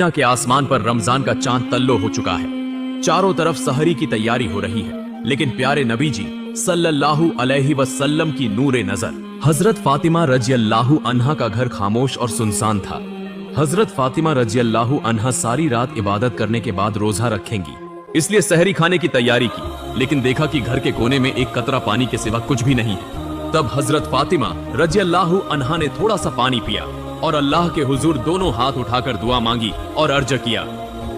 Medina के आसमान पर रमजान का चांद तल्लो हो चुका है। चारों तरफ सहरी की तैयारी हो रही है, लेकिन प्यारे नबी जी सल्लल्लाहु अलैहि वसल्लम की नूरे नजर हजरत फातिमा रजियल्लाहु अन्हा का घर खामोश और सुनसान था। हजरत फातिमा रजियल्लाहु अन्हा सारी रात इबादत करने के बाद रोजा रखेंगी, इसलिए सहरी खाने की तैयारी की, लेकिन देखा कि घर के कोने में एक कतरा पानी के सिवा कुछ भी नहीं है। तब हजरत फातिमा रजियल्लाहु अन्हा ने थोड़ा सा पानी पिया और अल्लाह के हुजूर दोनों हाथ उठाकर दुआ मांगी और अर्ज किया,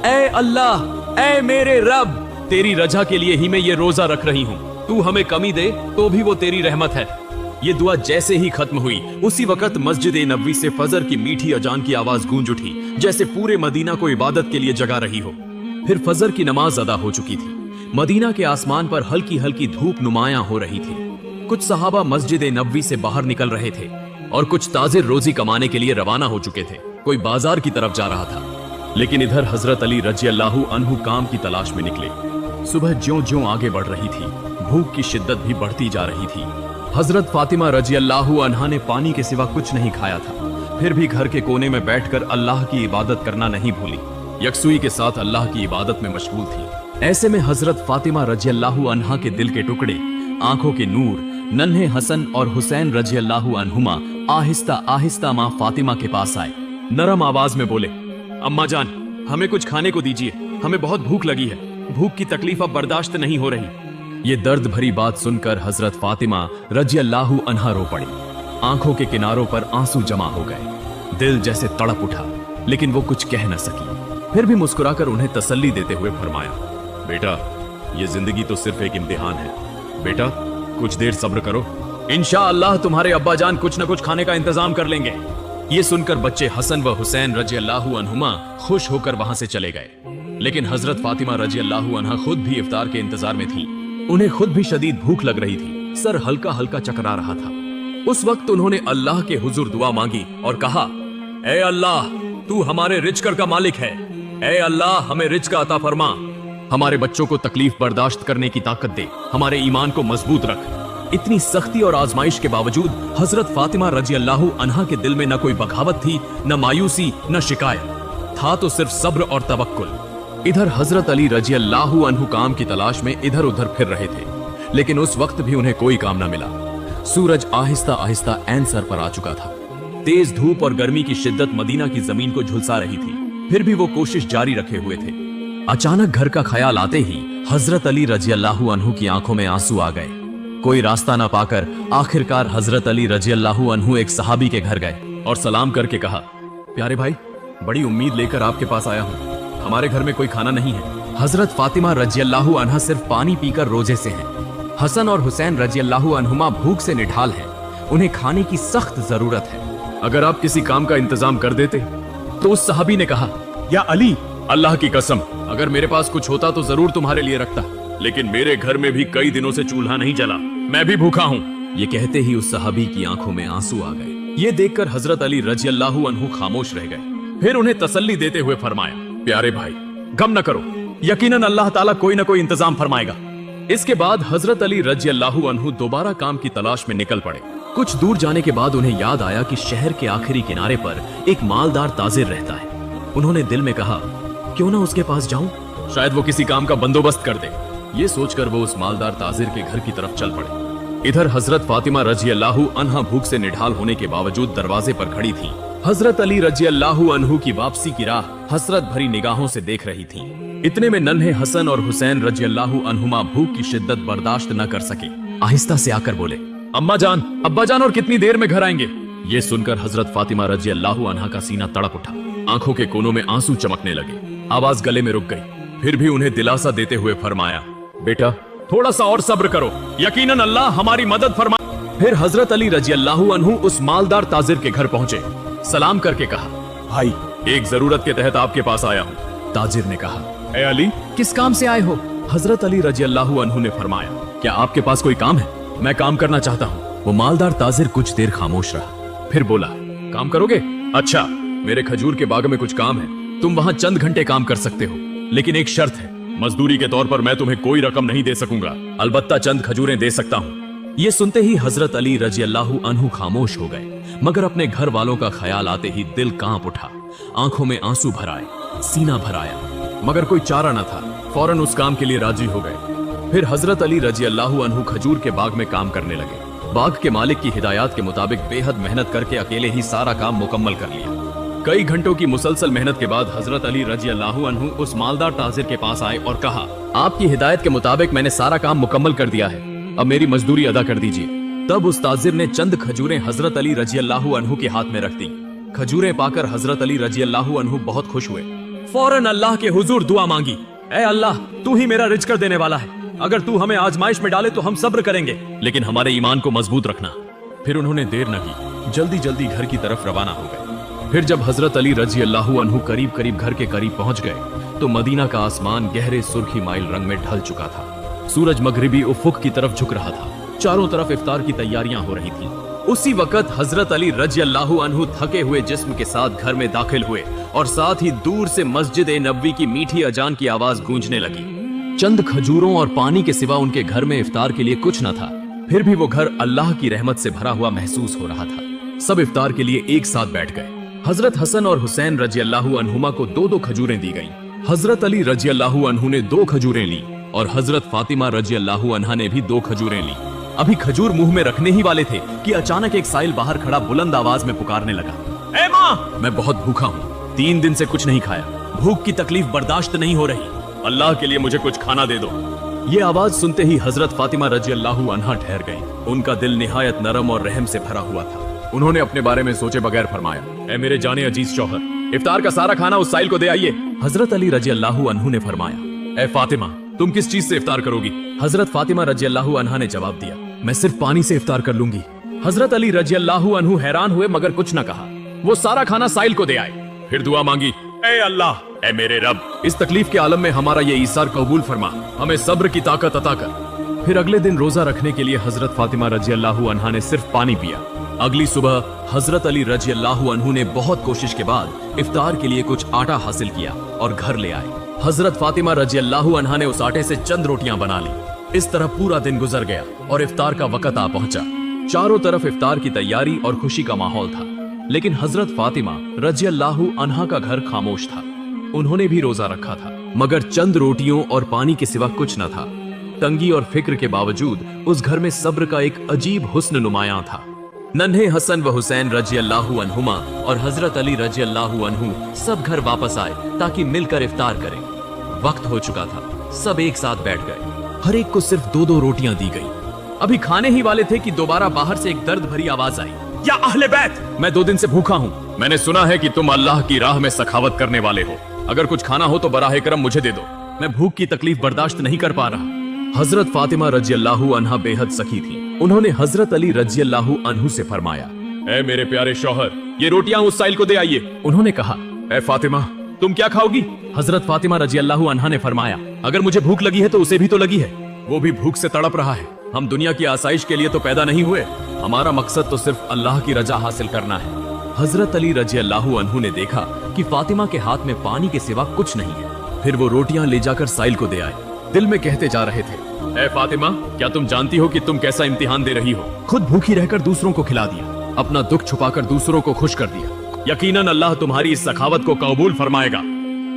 ऐ अल्लाह, ऐ मेरे रब, तेरी रजा के लिए ही मैं ये रोजा रख रही हूँ। तू हमें कमी दे तो भी वो तेरी रहमत है। ये दुआ जैसे ही खत्म हुई, उसी वक्त मस्जिद नबवी से फजर की मीठी अजान की आवाज गूंज उठी, जैसे पूरे मदीना को इबादत के लिए जगा रही हो। फिर फजर की नमाज अदा हो चुकी थी। मदीना के आसमान पर हल्की हल्की धूप नुमायां हो रही थी। कुछ सहाबा मस्जिद नबवी से बाहर निकल रहे थे और कुछ ताजिर रोजी कमाने के लिए रवाना हो चुके थे। कोई बाजार की तरफ जा रहा था, लेकिन इधर हजरत अली रजियल्लाहु अन्हु काम की तलाश में निकले। सुबह ज्यों-ज्यों आगे बढ़ रही थी, भूख की शिद्दत भी बढ़ती जा रही थी। हजरत फातिमा रजियल्लाहु अन्हा ने पानी के सिवा कुछ नहीं खाया था, फिर भी घर के कोने में बैठकर अल्लाह की इबादत करना नहीं भूली। यकसुई के साथ अल्लाह की इबादत में मशगूल थी। ऐसे में हजरत फातिमा रजियल्लाहु अन्हा के दिल के टुकड़े, आंखों के नूर, नन्हे हसन और हुसैन रजियल्लाहु अन्हुमा आहिस्ता आहिस्ता माँ फातिमा के पास आए। नरम आवाज में बोले, अम्मा जान, हमें कुछ खाने को दीजिए, हमें बहुत भूख लगी है, भूख की तकलीफ अब बर्दाश्त नहीं हो रही। ये दर्द भरी बात सुनकर हजरत फातिमा रजियल्लाहु अन्हा रो पड़ी। आंखों के किनारों पर आंसू जमा हो गए, दिल जैसे तड़प उठा, लेकिन वो कुछ कह न सकी। फिर भी मुस्कुराकर उन्हें तसल्ली देते हुए फरमाया, बेटा, ये जिंदगी तो सिर्फ एक इम्तिहान है। बेटा, कुछ देर सब्र करो, इंशाअल्लाह तुम्हारे अब्बा जान कुछ न कुछ खाने का इंतजाम कर लेंगे। ये सुनकर बच्चे हसन व हुसैन रजियल्लाहु अन्हुमा खुश होकर वहां से चले गए, लेकिन हजरत फातिमा रजियल्लाहु अन्हा खुद भी इफ्तार के इंतजार में थी। उन्हें खुद भी शदीद भूख लग रही थी, सर हल्का हल्का चकरा रहा था। उस वक्त उन्होंने अल्लाह के हुजूर दुआ मांगी और कहा, ऐ अल्लाह, तू हमारे रिज्क का मालिक है। ऐ अल्लाह, हमें रिज्क अता फरमा, हमारे बच्चों को तकलीफ बर्दाश्त करने की ताकत दे, हमारे ईमान को मजबूत रख। इतनी सख्ती और आजमाइश के बावजूद हजरत फातिमा रजियल्लाहु अन्हा के दिल में न कोई बगावत थी, न मायूसी, न शिकायत, था तो सिर्फ सब्र और तवक्कुल। इधर हजरत अली रजियल्लाहु अन्हु काम की तलाश में इधर उधर फिर रहे थे, लेकिन उस वक्त भी उन्हें कोई काम न मिला। सूरज आहिस्ता आहिस्ता ऐन सर पर आ चुका था। तेज धूप और गर्मी की शिद्दत मदीना की जमीन को झुलसा रही थी, फिर भी वो कोशिश जारी रखे हुए थे। अचानक घर का ख्याल आते ही हजरत अली रजियल्लाहु अन्हु की आंखों में आंसू आ गए। कोई रास्ता ना पाकर आखिरकार हजरत अली रजियल्लाहु अन्हु एक सहाबी के घर गए और सलाम करके कहा, प्यारे भाई, बड़ी उम्मीद लेकर आपके पास आया हूँ, हमारे घर में कोई खाना नहीं है। हजरत फातिमा रजियल्लाहु अन्हा सिर्फ पानी पीकर रोजे से हैं। हसन और हुसैन रजियल्लाहु अन्हुमा भूख से निढाल हैं, उन्हें खाने की सख्त जरूरत है। अगर आप किसी काम का इंतजाम कर देते। तो उस सहाबी ने कहा, या अली, अल्लाह की कसम, अगर मेरे पास कुछ होता तो जरूर तुम्हारे लिए रखता, लेकिन मेरे घर में भी कई दिनों से चूल्हा नहीं जला, मैं भी भूखा हूँ। ये कहते ही उस सहाबी की आंखों में आंसू आ गए। ये देखकर हजरत अली रजियल्लाहु अन्हु खामोश रह गए। फिर उन्हें तसल्ली देते हुए फरमाया, प्यारे भाई, गम न करो, यकीनन अल्लाह ताला कोई न कोई इंतजाम फरमाएगा। इसके बाद हजरत अली रजियल्लाहु अन्हु दोबारा काम की तलाश में निकल पड़े। कुछ दूर जाने के बाद उन्हें याद आया कि शहर के आखिरी किनारे पर एक मालदार ताजिर रहता है। उन्होंने दिल में कहा, क्यों ना उसके पास जाऊं, शायद वो किसी काम का बंदोबस्त कर दे। ये सोचकर वो उस मालदार ताजिर के घर की तरफ चल पड़े। इधर हजरत फातिमा रजियल्लाहु अन्हा भूख से निढाल होने के बावजूद दरवाजे पर खड़ी थी। हजरत अली रजियल्लाहु अन्हु की वापसी की राह हसरत भरी निगाहों से देख रही थी। इतने में नन्हे हसन और हुसैन रजियल्लाहु अन्हुमा भूख की शिद्दत बर्दाश्त न कर सके। आहिस्ता से आकर बोले, अम्मा जान, अब्बा जान, और कितनी देर में घर आएंगे? ये सुनकर हजरत फातिमा रजियल्लाहु अन्हा का सीना तड़प उठा, आंखों के कोनों में आंसू चमकने लगे, आवाज गले में रुक गई। फिर भी उन्हें दिलासा देते हुए फरमाया, बेटा, थोड़ा सा और सब्र करो, यकीनन अल्लाह हमारी मदद फरमा। फिर हजरत अली रजियल्लाहु अन्हु उस मालदार ताजिर के घर पहुंचे। सलाम करके कहा, भाई, एक जरूरत के तहत आपके पास आया हूँ। ताजिर ने कहा, ए अली, किस काम से आए हो? हजरत अली रजियल्लाहु अन्हु ने फरमाया, क्या आपके पास कोई काम है? मैं काम करना चाहता हूँ। वो मालदार ताजिर कुछ देर खामोश रहा, फिर बोला, काम करोगे? अच्छा, मेरे खजूर के बाग में कुछ काम है, तुम वहाँ चंद घंटे काम कर सकते हो, लेकिन एक शर्त है, मजदूरी के तौर पर मैं तुम्हें कोई रकम नहीं दे सकूंगा, अलबत्ता चंद खजूरें दे सकता हूँ। ये सुनते ही हजरत अली रजियल्लाहु अन्हु खामोश हो गए, मगर अपने घर वालों का ख्याल आते ही दिल कांप उठा, आंखों में आंसू भर आए। सीना भर आया, मगर कोई चारा न था। फौरन उस काम के लिए राजी हो गए। फिर हजरत अली रजी अल्लाहु अन्हु खजूर के बाग में काम करने लगे। बाग के मालिक की हिदायत के मुताबिक बेहद मेहनत करके अकेले ही सारा काम मुकम्मल कर लिया। कई घंटों की मुसलसल मेहनत के बाद हजरत अली रजी अल्लाहु अन्हु उस मालदार ताजिर के पास आए और कहा, आपकी हिदायत के मुताबिक मैंने सारा काम मुकम्मल कर दिया है, अब मेरी मजदूरी अदा कर दीजिए। तब उस ताजिर ने चंद खजूरें हजरत अली रजी अल्लाहु अन्हु के हाथ में रख दी। खजूरें पाकर हजरत अली रजी अल्लाहु अन्हु बहुत खुश हुए। फौरन अल्लाह के हुजूर दुआ मांगी, ऐ अल्लाह, तू ही मेरा रिज़्क देने वाला है, अगर तू हमें आजमाइश में डाले तो हम सब्र करेंगे, लेकिन हमारे ईमान को मजबूत रखना। फिर उन्होंने देर न की, जल्दी जल्दी घर की तरफ रवाना हो गए। फिर जब हजरत अली रजी अल्लाहु अन्हु करीब करीब घर के करीब पहुंच गए तो मदीना का आसमान गहरे सुर्खी माइल रंग में ढल चुका था। सूरज मगरिबी उफुक की तरफ झुक रहा था। चारों तरफ इफ्तार की तैयारियां हो रही थी। उसी वक्त हजरत अली रजी अल्लाहु अन्हु थके हुए जिस्म के साथ घर में दाखिल हुए और साथ ही दूर से मस्जिद नबवी की मीठी अजान की आवाज गूंजने लगी। चंद खजूरों और पानी के सिवा उनके घर में इफ्तार के लिए कुछ न था। फिर भी वो घर अल्लाह की रहमत से भरा हुआ महसूस हो रहा था। सब इफ्तार के लिए एक साथ बैठ गए। हजरत हसन और हुसैन रजी अल्लाहु अन्हुमा को दो दो खजूरें दी गईं। हजरत अली रजी अल्लाहु अन्हु ने 2 खजूरें ली और हजरत फातिमा रजी अल्लाहु अन्हा ने भी 2 खजूरें ली। अभी खजूर मुंह में रखने ही वाले थे कि अचानक एक साइल बाहर खड़ा बुलंद आवाज में पुकारने लगा, ए माँ, मैं बहुत भूखा हूँ, 3 दिन से कुछ नहीं खाया, भूख की तकलीफ बर्दाश्त नहीं हो रही, अल्लाह के लिए मुझे कुछ खाना दे दो। ये आवाज सुनते ही हजरत फातिमा रजी अल्लाहु अन्हा ठहर गईं। उनका दिल निहायत नरम और रहम से भरा हुआ था। उन्होंने अपने बारे में सोचे बगैर फरमाया, ए मेरे जाने अजीज शौहर, इफ्तार का सारा खाना उस साइल को दे आइए। हजरत अली रजी अल्लाहु अन्हु ने फरमाया, ए फातिमा, तुम किस चीज से इफ्तार करोगी? हजरत फातिमा रजी अल्लाहु अन्हा ने जवाब दिया, मैं सिर्फ पानी से इफ्तार कर लूंगी। हजरत अली रजी अल्लाहु अन्हु हैरान हुए मगर कुछ न कहा। वो सारा खाना साइल को दे आए। फिर दुआ मांगी, ए अल्लाह, ए मेरे रब, इस तकलीफ के आलम में हमारा ये ईसार कबूल फरमा, हमें सब्र की ताकत अता कर। फिर अगले दिन रोजा रखने के लिए हजरत फातिमा रजी अल्लाहु अन्हा ने सिर्फ पानी पिया। अगली सुबह हजरत अली रजी अल्लाहु अन्हु ने बहुत कोशिश के बाद इफ्तार के लिए कुछ आटा हासिल किया और घर ले आए। हजरत फातिमा रजी अल्लाहु अन्हा ने उस आटे से चंद रोटियां बना ली। इस तरह पूरा दिन गुजर गया और इफ्तार का वक्त आ पहुंचा। चारों तरफ इफ्तार की तैयारी और खुशी का माहौल था, लेकिन हजरत फातिमा रजी अल्लाहु अन्हा का घर खामोश था। उन्होंने भी रोजा रखा था, मगर चंद रोटियों और पानी के सिवा कुछ न था। तंगी और फिक्र के बावजूद उस घर में सब्र का एक अजीब हुस्न नुमायां था। नन्हे हसन व हुसैन रजी अल्लाहु अन्हुमा और हजरत अली रजी अल्लाहु अन्हु सब घर वापस आए ताकि मिलकर इफ्तार करें। वक्त हो चुका था, सब एक साथ बैठ गए। हर एक को सिर्फ 2-2 रोटियां दी गई। अभी खाने ही वाले थे कि दोबारा बाहर से एक दर्द भरी आवाज आई, या अहले बैत, मैं 2 दिन से भूखा हूँ। मैंने सुना है कि तुम अल्लाह की राह में सखावत करने वाले हो। अगर कुछ खाना हो तो बराहे करम मुझे दे दो, मैं भूख की तकलीफ बर्दाश्त नहीं कर पा रहा। हजरत फातिमा रजी अल्लाहु अन्हा बेहद सखी थी। उन्होंने हजरत अली रजी अल्लाहु अन्हु से फरमाया, ए मेरे प्यारे शौहर, ये रोटियां उस साइल को दे आइए। उन्होंने कहा, ए फातिमा, तुम क्या खाओगी? हजरत फातिमा रजी अल्लाहु अन्हा ने फरमाया, अगर मुझे भूख लगी है तो उसे भी तो लगी है, वो भी भूख से तड़प रहा है। हम दुनिया की आसाइश के लिए तो पैदा नहीं हुए, हमारा मकसद तो सिर्फ अल्लाह की रजा हासिल करना है। हजरत अली रजी अल्लाहु अन्हु ने देखा कि फातिमा के हाथ में पानी के सिवा कुछ नहीं है। फिर वो रोटियां ले जाकर साइल को दे आए। दिल में कहते जा रहे थे, ए फातिमा, क्या तुम जानती हो कि तुम कैसा इम्तिहान दे रही हो? खुद भूखी रहकर दूसरों को खिला दिया, अपना दुख छुपाकर दूसरों को खुश कर दिया। यकीनन अल्लाह तुम्हारी इस सखावत को कबूल फरमाएगा।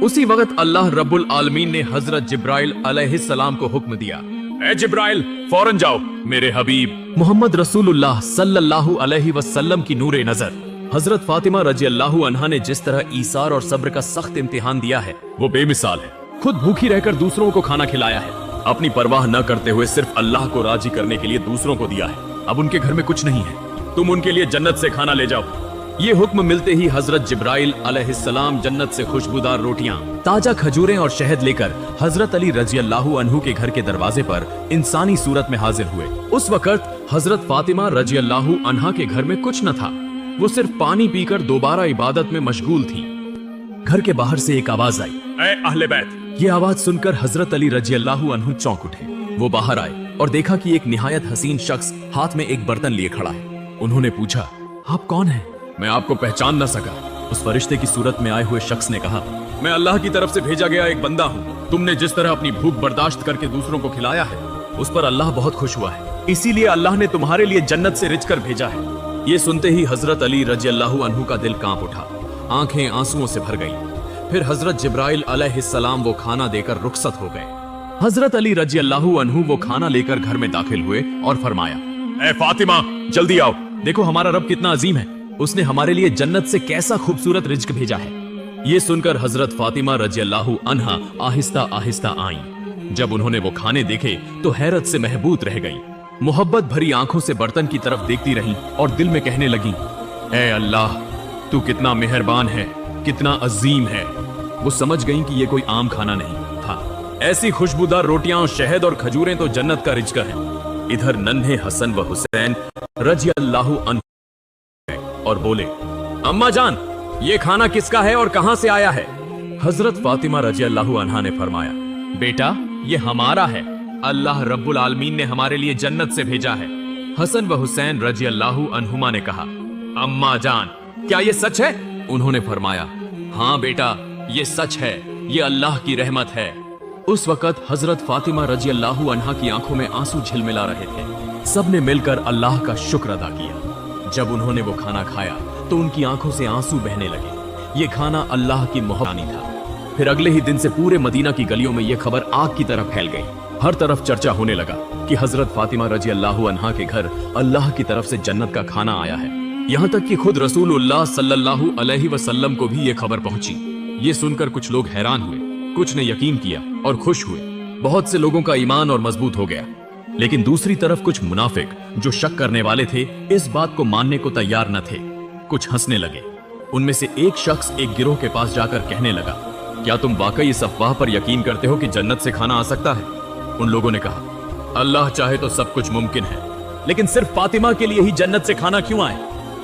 उसी वक्त अल्लाह रब्बुल आलमीन ने हजरत जिब्राइल अलैहिस्सलाम को हुक्म दिया, ए जिब्राइल, फौरन जाओ, मेरे हबीब मोहम्मद रसूलुल्लाह सल्लल्लाहु अलैहि वसल्लम की नूरे नजर हजरत फातिमा रजी अल्लाहु अन्हा ने जिस तरह ईसार और सब्र का सख्त इम्तिहान दिया है वो बेमिसाल है। खुद भूखी रहकर दूसरों को खाना खिलाया है, अपनी परवाह न करते हुए सिर्फ अल्लाह को राजी करने के लिए दूसरों को दिया है। अब उनके घर में कुछ नहीं है, तुम उनके लिए जन्नत से खाना ले जाओ। ये हुक्म मिलते ही हजरत जिब्राइल अलैहिस्सलाम जन्नत से खुशबूदार रोटियां, ताजा खजूरें और शहद लेकर हजरत अली रजी अल्लाहु अन्हु के घर के दरवाजे पर इंसानी सूरत में हाजिर हुए। उस वक्त हजरत फातिमा रजी अल्लाहु अन्हा के घर में कुछ न था। वो सिर्फ पानी पीकर दोबारा इबादत में मशगूल थी। घर के बाहर से एक आवाज आई, ऐ अहले बैत। ये आवाज सुनकर हजरत अली रजी अल्लाहु अन्हु चौंक उठे। वो बाहर आए और देखा कि एक निहायत हसीन शख्स हाथ में एक बर्तन लिए खड़ा है। उन्होंने पूछा, आप कौन हैं? मैं आपको पहचान न सका। उस फरिश्ते की सूरत में आए हुए शख्स ने कहा, मैं अल्लाह की तरफ से भेजा गया एक बंदा हूँ। तुमने जिस तरह अपनी भूख बर्दाश्त करके दूसरों को खिलाया है उस पर अल्लाह बहुत खुश हुआ है, इसीलिए अल्लाह ने तुम्हारे लिए जन्नत से रिझ कर भेजा है। ये सुनते ही हजरत अली रजी अल्लाहु अन्हु का दिल कांप उठा, आंखें आंसुओं से भर गईं। फिर हजरत जिब्राइल अलैहिस्सलाम वो खाना देकर रुखसत हो गए। हजरत अली रजी अल्लाहु अन्हु वो खाना लेकर घर में दाखिल हुए और फरमाया, ए फातिमा जल्दी आओ, देखो हमारा रब कितना अजीम है, उसने हमारे लिए जन्नत से कैसा खूबसूरत रिज्क भेजा है। ये सुनकर हजरत फातिमा रजी अल्लाहु अन्हा आहिस्ता आहिस्ता आईं। जब उन्होंने वो खाने देखे तो हैरत से महबूत रह गई। मोहब्बत भरी आंखों से बर्तन की तरफ देखती रहीं और दिल में कहने लगी, ए अल्लाह, तू कितना मेहरबान है, कितना अजीम है। वो समझ गईं कि ये कोई आम खाना नहीं था। ऐसी खुशबूदार रोटियां, शहद और खजूरें तो जन्नत का रिज्क है। इधर नन्हे हसन व हुसैन रजी अल्लाहु अन्हु और बोले, अम्मा जान, ये खाना किसका है और कहां से आया है? हजरत फातिमा रजी अल्लाहु अन्हा ने फरमाया, बेटा ये हमारा है, अल्लाह रब्बुल आलमीन ने हमारे लिए जन्नत से भेजा है। हसन व हुसैन रजी अल्लाहु अन्हुमा ने कहा, अम्मा जान, क्या ये सच है? उन्होंने फरमाया, हाँ बेटा, ये सच है, ये अल्लाह की रहमत है। उस वक्त हजरत फातिमा रजी अल्लाहु अन्हा की आंखों में आंसू झिलमिला रहे थे। सबने मिलकर अल्लाह का शुक्र अदा किया। जब उन्होंने वो खाना खाया तो उनकी आंखों से आंसू बहने लगे। ये खाना अल्लाह की मोहब्बत था। फिर अगले ही दिन से पूरे मदीना की गलियों में ये खबर आग की तरह फैल गई। हर तरफ चर्चा होने लगा कि हजरत फातिमा रजी अल्लाहु अन्हा के घर अल्लाह की तरफ से जन्नत का खाना आया है। यहाँ तक कि खुद रसूलुल्लाह सल्लल्लाहु अलैहि वसल्लम को भी ये खबर पहुंची। ये सुनकर कुछ लोग हैरान हुए, कुछ ने यकीन किया और खुश हुए। बहुत से लोगों का ईमान और मजबूत हो गया। लेकिन दूसरी तरफ कुछ मुनाफिक जो शक करने वाले थे, इस बात को मानने को तैयार न थे। कुछ हंसने लगे। उनमें से एक शख्स एक गिरोह के पास जाकर कहने लगा, क्या तुम वाकई इस अफवाह पर यकीन करते हो कि जन्नत से खाना आ सकता है? उन लोगों ने कहा, अल्लाह चाहे तो सब कुछ मुमकिन है, लेकिन सिर्फ फातिमा के लिए ही जन्नत से खाना क्यों आए?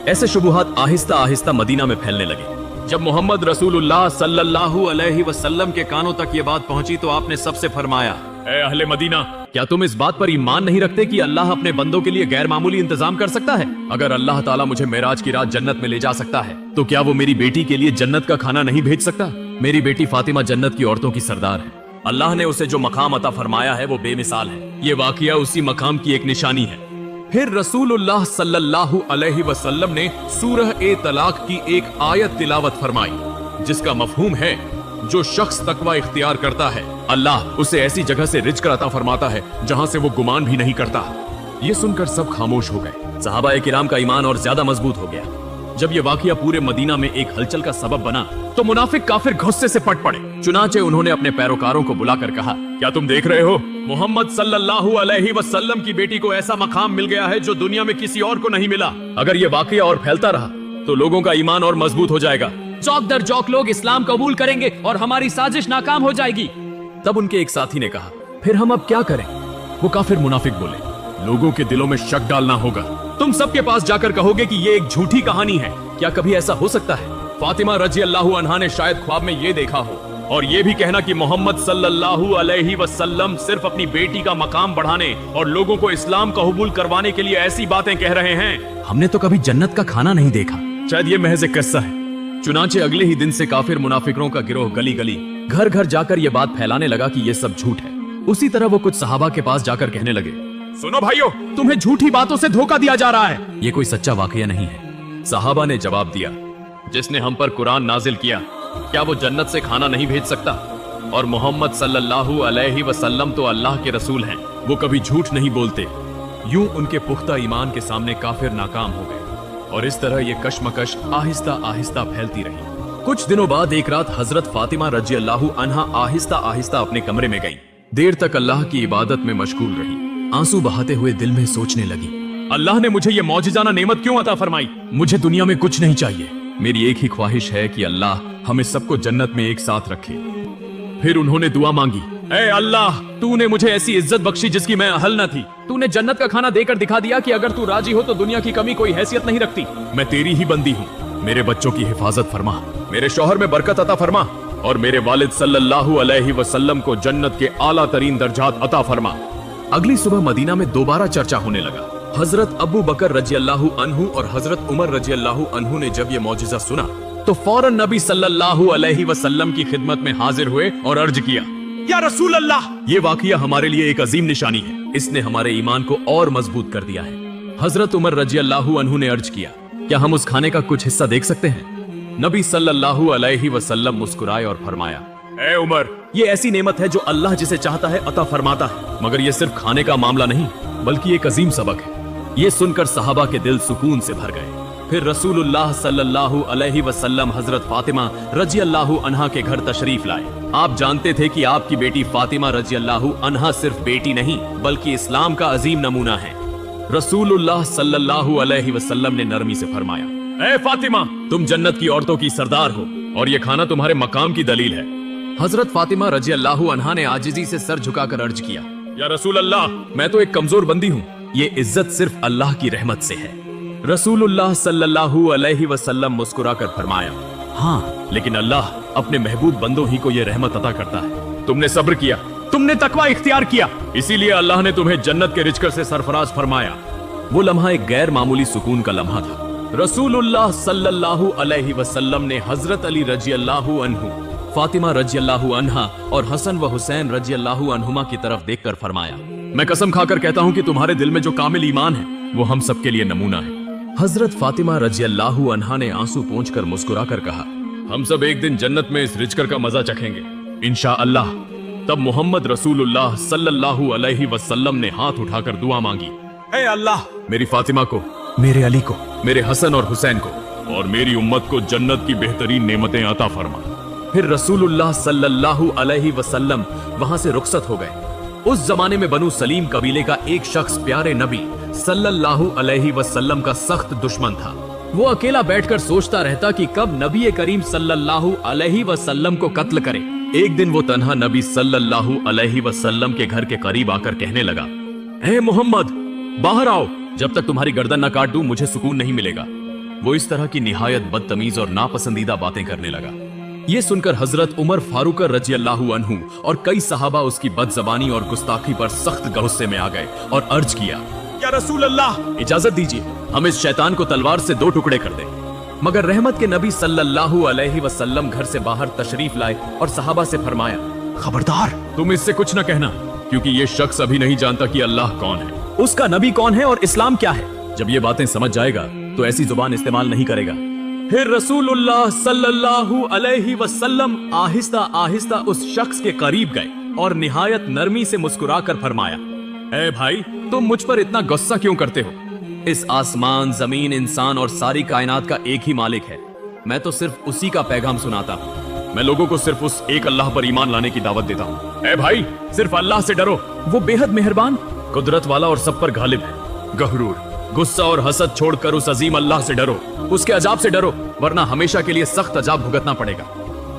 ऐसे शुबुहात आहिस्ता आहिस्ता मदीना में फैलने लगे। जब मोहम्मद रसूलुल्लाह सल्लल्लाहु अलैहि वसल्लम के कानों तक ये बात पहुंची तो आपने सबसे फरमाया, ए अहले मदीना, क्या तुम इस बात पर ईमान नहीं रखते कि अल्लाह अपने बंदों के लिए गैर मामूली इंतजाम कर सकता है? अगर अल्लाह ताला मुझे मेराज की रात जन्नत में ले जा सकता है तो क्या वो मेरी बेटी के लिए जन्नत का खाना नहीं भेज सकता? मेरी बेटी फातिमा जन्नत की औरतों की सरदार है। अल्लाह ने उसे जो मकाम अता फरमाया है वो बेमिसाल है। ये वाकया उसी मकाम की एक निशानी है। फिर रसूलुल्लाह सल्लल्लाहु अलैहि वसल्लम ने सूरह ए तलाक की एक आयत तिलावत फरमाई, जिसका मफहूम है, जो शख्स तकवा इख्तियार करता है अल्लाह उसे ऐसी जगह से रिज्क अता फरमाता है जहां से वो गुमान भी नहीं करता। ये सुनकर सब खामोश हो गए। सहाबाए किराम का ईमान और ज्यादा मजबूत हो गया। जब ये वाकया पूरे मदीना में एक हलचल का सबब बना तो मुनाफिक काफिर गुस्से से फट पड़े। चुनाचे उन्होंने अपने पैरोकारों को बुलाकर कहा, क्या तुम देख रहे हो, मोहम्मद सल्लल्लाहु अलैहि वसल्लम की बेटी को ऐसा मकाम मिल गया है जो दुनिया में किसी और को नहीं मिला। अगर ये वाकया और फैलता रहा तो लोगों का ईमान और मजबूत हो जाएगा। चौक दर चौक लोग इस्लाम कबूल करेंगे और हमारी साजिश नाकाम हो जाएगी। तब उनके एक साथी ने कहा, फिर हम अब क्या करें? वो काफिर मुनाफिक बोले, लोगों के दिलों में शक डालना होगा। तुम सबके पास जाकर कहोगे कि ये एक झूठी कहानी है। क्या कभी ऐसा हो सकता है? फातिमा रजी अल्लाहु अन्हा ने शायद ख्वाब में ये देखा हो। और ये भी कहना कि मोहम्मद सल्लल्लाहु अलैहि वसल्लम सिर्फ अपनी बेटी का मकाम बढ़ाने और लोगों को इस्लाम का कबूल करवाने के लिए ऐसी बातें कह रहे हैं। हमने तो कभी जन्नत का खाना नहीं देखा। शायद ये महज एक किस्सा है। चुनाचे अगले ही दिन से काफिर मुनाफिकों का गिरोह गली गली, घर घर जाकर ये बात फैलाने लगा कि ये सब झूठ है। उसी तरह वो कुछ सहाबा के पास जाकर कहने लगे, सुनो भाइयों, तुम्हें झूठी बातों से धोखा दिया जा रहा है। ये कोई सच्चा वाकया नहीं है। सहाबा ने जवाब दिया, जिसने हम पर कुरान नाजिल किया, क्या वो जन्नत से खाना नहीं भेज सकता? और मोहम्मद सल्लल्लाहु अलैहि वसल्लम तो अल्लाह के रसूल हैं, वो कभी झूठ नहीं बोलते। यूं उनके पुख्ता ईमान के सामने काफिर नाकाम हो गए और इस तरह ये कशमकश आहिस्ता आहिस्ता फैलती रही। कुछ दिनों बाद एक रात हजरत फातिमा रजी अल्लाहु अन्हा आहिस्ता आहिस्ता अपने कमरे में गई। देर तक अल्लाह की इबादत में मशगूल रही। आंसू बहाते हुए दिल में सोचने लगी, अल्लाह ने मुझे ये मौजिजाना नेमत क्यों अता फरमाई? मुझे दुनिया में कुछ नहीं चाहिए। मेरी एक ही ख्वाहिश है कि अल्लाह हमें सबको जन्नत में एक साथ रखे। फिर उन्होंने दुआ मांगी, ऐ अल्लाह, तूने मुझे ऐसी इज्जत बख्शी जिसकी मैं अहल न थी। तूने जन्नत का खाना देकर दिखा दिया कि अगर तू राजी हो तो दुनिया की कमी कोई हैसियत नहीं रखती। मैं तेरी ही बंदी हूँ। मेरे बच्चों की हिफाजत फरमा, मेरे शौहर में बरकत अता फरमा और मेरे वालिद सल्लल्लाहु अलैहि वसल्लम को जन्नत के आला तरीन दर्जात अता फरमा। अगली सुबह मदीना में दोबारा चर्चा होने लगा। हजरत अबू बकर रजी अल्लाहु अन्हु और हजरत उमर रजी अल्लाहु अन्हु ने जब ये मौजिजा सुना तो फौरन नबी सल्लल्लाहु अलैहि वसल्लम की खिदमत में हाजिर हुए और अर्ज किया, या रसूल अल्लाह, ये वाकया हमारे लिए एक अजीम निशानी है। इसने हमारे ईमान को और मजबूत कर दिया है। हजरत उमर रजी अल्लाहु अन्हु ने अर्ज किया, क्या हम उस खाने का कुछ हिस्सा देख सकते हैं? नबी सल्लल्लाहु अलैहि वसल्लम मुस्कुराए और फरमाया, ए उमर, ये ऐसी नेमत है जो अल्लाह जिसे चाहता है अता फरमाता है, मगर ये सिर्फ खाने का मामला नहीं बल्कि एक अजीम सबक है। ये सुनकर सहाबा के दिल सुकून से भर गए। फिर रसूलुल्लाह सल्लल्लाहु अलैहि वसल्लम हजरत फातिमा रजी अल्लाहु अन्हा के घर तशरीफ लाए। आप जानते थे कि आपकी बेटी फातिमा रजी अल्लाहु अन्हा सिर्फ बेटी नहीं बल्कि इस्लाम का अजीम नमूना है। रसूलुल्लाह सल्लल्लाहु अलैहि वसल्लम ने नरमी से फरमाया, ए फातिमा, तुम जन्नत की औरतों की सरदार हो और ये खाना तुम्हारे मकाम की दलील है। हजरत फातिमा रजी अल्लाहु अन्हा ने आजिजी से सर झुकाकर अर्ज किया, या रसूल अल्लाह, मैं तो एक कमजोर बंदी हूँ, ये इज्जत सिर्फ अल्लाह की रहमत से है। रसूलुल्लाह सल्लल्लाहु अलैहि वसल्लम मुस्कुराकर फरमाया, हाँ, लेकिन अल्लाह अपने महबूब बंदों ही को ये रहमत अता करता है। तुमने सब्र किया, तुमने तकवा इख्तियार किया, इसीलिए अल्लाह ने तुम्हें जन्नत के रिज़्क़ से सरफराज फरमाया। वो लम्हा एक गैर मामूली सुकून का लम्हा था। रसूलुल्लाह सल्लल्लाहु अलैहि वसल्लम ने हजरत अली रजी अल्लाहु अन्हु, फातिमा रजी अल्लाहु अन्हा और हसन व हुसैन रजी अल्लाहु अन्हुमा की तरफ देखकर फरमाया, मैं कसम खाकर कहता हूँ कि तुम्हारे दिल में जो कामिल ईमान है वो हम सबके लिए नमूना है। हजरत फातिमा रजी अल्लाहु अन्हा ने आंसू पोंछकर मुस्कुराकर कहा, हम सब एक दिन जन्नत में इस रिज़्क़ का मजा चखेंगे इंशाअल्लाह। तब मोहम्मद रसूलुल्लाह सल्लल्लाहु अलैहि वसल्लम ने हाथ उठाकर दुआ मांगी, ऐ अल्लाह, मेरी फातिमा को, मेरे अली को, मेरे हसन और हुसैन को और मेरी उम्मत को जन्नत की बेहतरीन नेमतें अता फरमा। फिर रसूलुल्लाह सल्लल्लाहु अलैहि वसल्लम वहां से रुखसत हो गए। उस जमाने में बनु सलीम कबीले का एक शख्स प्यारे नबी सल्लल्लाहु अलैहि वसल्लम का सख्त दुश्मन था। वो अकेला बैठकर सोचता रहता कि कब नबी करीम सल्लल्लाहु अलैहि वसल्लम को कत्ल करे। एक दिन वो तन्हा नबी सल्लल्लाहु अलैहि वसल्लम के घर के करीब आकर कहने लगा, ए मोहम्मद, बाहर आओ, जब तक तुम्हारी गर्दन न काट दूं मुझे सुकून नहीं मिलेगा। वो इस तरह की निहायत बदतमीज और नापसंदीदा बातें करने लगा। ये सुनकर हजरत उमर फारूक रजी अल्लाहु अन्हु और कई सहाबा उसकी बदजबानी और गुस्ताखी पर सख्त गुस्से में आ गए और अर्ज किया, या रसूल अल्लाह, इजाजत दीजिए, हम इस शैतान को तलवार से 2 टुकड़े कर दें। मगर रहमत के नबी सल्लल्लाहु अलैहि वसल्लम घर से बाहर तशरीफ लाए और सहाबा से फरमाया, खबरदार, तुम इससे कुछ न कहना, क्योंकि ये शख्स अभी नहीं जानता कि अल्लाह कौन है, उसका नबी कौन है और इस्लाम क्या है। जब ये बातें समझ जाएगा तो ऐसी जुबान इस्तेमाल नहीं करेगा। फिर रसूलुल्लाह सल्लल्लाहु अलैहि वसल्लम आहिस्ता आहिस्ता उस शख्स के करीब गए और निहायत नरमी से मुस्कुराकर फरमाया, ए भाई, तुम मुझ पर इतना गुस्सा क्यों करते हो? इस आसमान, जमीन, इंसान और सारी कायनात का एक ही मालिक है। मैं तो सिर्फ उसी का पैगाम सुनाता हूँ। मैं लोगों को सिर्फ उस एक अल्लाह पर ईमान लाने की दावत देता हूँ। ए भाई, सिर्फ अल्लाह से डरो, वो बेहद मेहरबान, कुदरत वाला और सब पर गालिब है। गहरूर, गुस्सा और हसद छोड़कर उस अजीम अल्लाह से डरो, उसके अजाब से डरो, वरना हमेशा के लिए सख्त अजाब भुगतना पड़ेगा।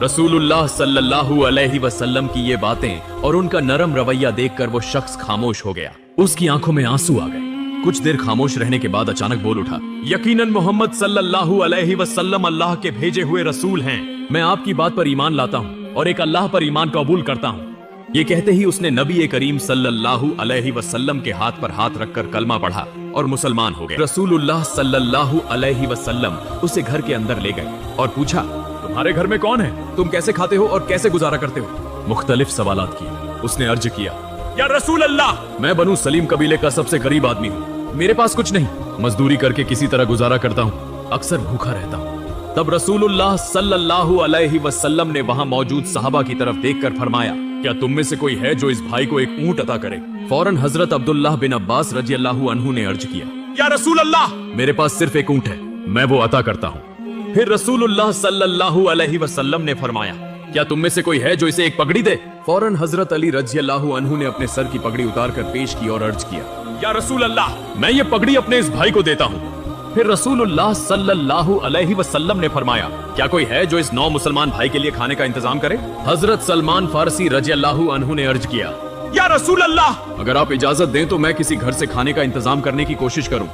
रसूलुल्लाह सल्लल्लाहु अलैहि वसल्लम की ये बातें और उनका नरम रवैया देखकर वो शख्स खामोश हो गया। उसकी आंखों में आंसू आ गए। कुछ देर खामोश रहने के बाद अचानक बोल उठा, यकीनन मोहम्मद सल्लल्लाहु अलैहि वसल्लम अल्लाह के भेजे हुए रसूल हैं। मैं आपकी बात पर ईमान लाता हूँ और एक अल्लाह पर ईमान कबूल करता हूँ। ये कहते ही उसने नबी करीम सल्लल्लाहु अलैहि वसल्लम के हाथ पर हाथ रखकर कलमा पढ़ा और मुसलमान हो गए। रसूलुल्लाह सल्लल्लाहु अलैहि वसल्लम उसे घर के अंदर ले गए और पूछा, तुम्हारे घर में कौन है? तुम कैसे खाते हो और कैसे गुजारा करते हो? मुख्तलिफ सवालात किए। उसने अर्ज किया, या रसूल अल्लाह, मैं बनु सलीम कबीले का सबसे गरीब आदमी हूँ। मेरे पास कुछ नहीं, मजदूरी करके किसी तरह गुजारा करता हूँ, अक्सर भूखा रहता हूँ। तब रसूलुल्लाह सल्लल्लाहु अलैहि वसल्लम ने वहां मौजूद सहाबा की तरफ देखकर फरमाया, क्या तुम में से कोई है जो इस भाई को एक ऊंट अता करे? फौरन हजरत अब्दुल्लाह बिन अब्बास रजी अल्लाहु अन्हु ने अर्ज किया, या रसूल अल्लाह, मेरे पास सिर्फ एक ऊंट है, मैं वो अता करता हूँ। फिर रसूलुल्लाह सल्लल्लाहु अलैहि वसल्लम ने फरमाया, क्या तुम में से कोई है जो इसे एक पगड़ी दे? फौरन हजरत अली रजी अल्लाहु अन्हु ने अपने सर की पगड़ी उतार कर पेश की और अर्ज किया, या रसूल अल्लाह, मैं ये पगड़ी अपने इस भाई को देता हूँ। फिर रसूलुल्लाह सल्लल्लाहु अलैहि वसल्लम ने फरमाया, क्या कोई है जो इस 9 मुसलमान भाई के लिए खाने का इंतजाम करे? हजरत सलमान फारसी रजी अल्लाहु अन्हु ने अर्ज किया, या रसूल अल्लाह, अगर आप इजाजत दें तो मैं किसी घर से खाने का इंतजाम करने की कोशिश करूं।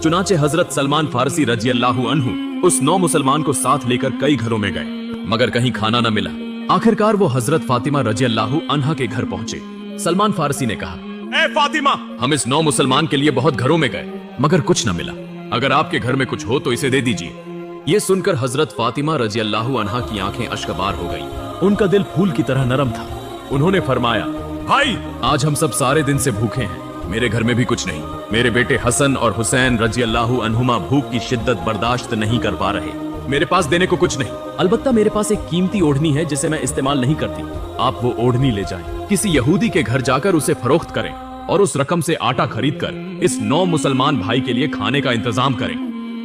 चुनाचे हजरत सलमान फारसी रजी अल्लाहु अन्हु उस 9 मुसलमान को साथ लेकर कई घरों में गए, मगर कहीं खाना न मिला। आखिरकार वो हजरत फातिमा रजी अल्लाहु अन्हा के घर पहुंचे। सलमान फारसी ने कहा, ए फातिमा, हम इस 9 मुसलमान के लिए बहुत घरों में गए, मगर कुछ न मिला। अगर आपके घर में कुछ हो तो इसे दे दीजिए। ये सुनकर हजरत फातिमा रजी अल्लाहु अन्हा की आंखें अश्कबार हो गईं। उनका दिल फूल की तरह नरम था। उन्होंने फरमाया, भाई, आज हम सब सारे दिन से भूखे हैं, मेरे घर में भी कुछ नहीं। मेरे बेटे हसन और हुसैन रजी अल्लाहु अन्हुमा भूख की शिद्दत बर्दाश्त नहीं कर पा रहे। میرے پاس دینے کو کچھ نہیں، البتہ میرے پاس ایک قیمتی اوڑھنی ہے جسے میں استعمال نہیں کرتی۔ آپ وہ اوڑھنی لے جائیں، کسی یہودی کے گھر جا کر اسے فروخت کریں اور اس رقم سے آٹا خرید کر اس 9 مسلمان بھائی کے لیے کھانے کا انتظام کریں۔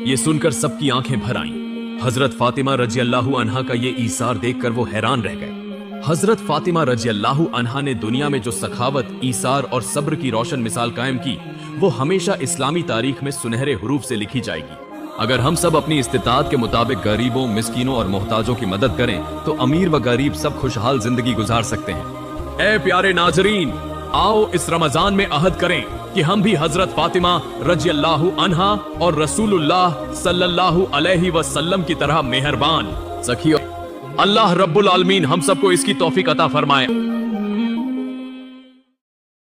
یہ سن کر سب کی آنکھیں بھر آئیں۔ حضرت فاطمہ رضی اللہ عنہا کا یہ ایثار دیکھ کر وہ حیران رہ گئے۔ حضرت فاطمہ رضی اللہ عنہا نے دنیا میں جو سخاوت، ایثار اور صبر کی روشن مثال قائم کی، وہ ہمیشہ اسلامی تاریخ میں سنہرے حروف سے لکھی جائے گی۔ اگر ہم سب اپنی استطاعت کے مطابق غریبوں، مسکینوں اور محتاجوں کی مدد کریں تو امیر و غریب سب خوشحال زندگی گزار سکتے ہیں۔ اے پیارے ناظرین، آؤ اس رمضان میں عہد کریں کہ ہم بھی حضرت فاطمہ رضی اللہ عنہا اور رسول اللہ صلی اللہ علیہ وسلم کی طرح مہربان، سخی، اللہ رب العالمین ہم سب کو اس کی توفیق عطا فرمائے۔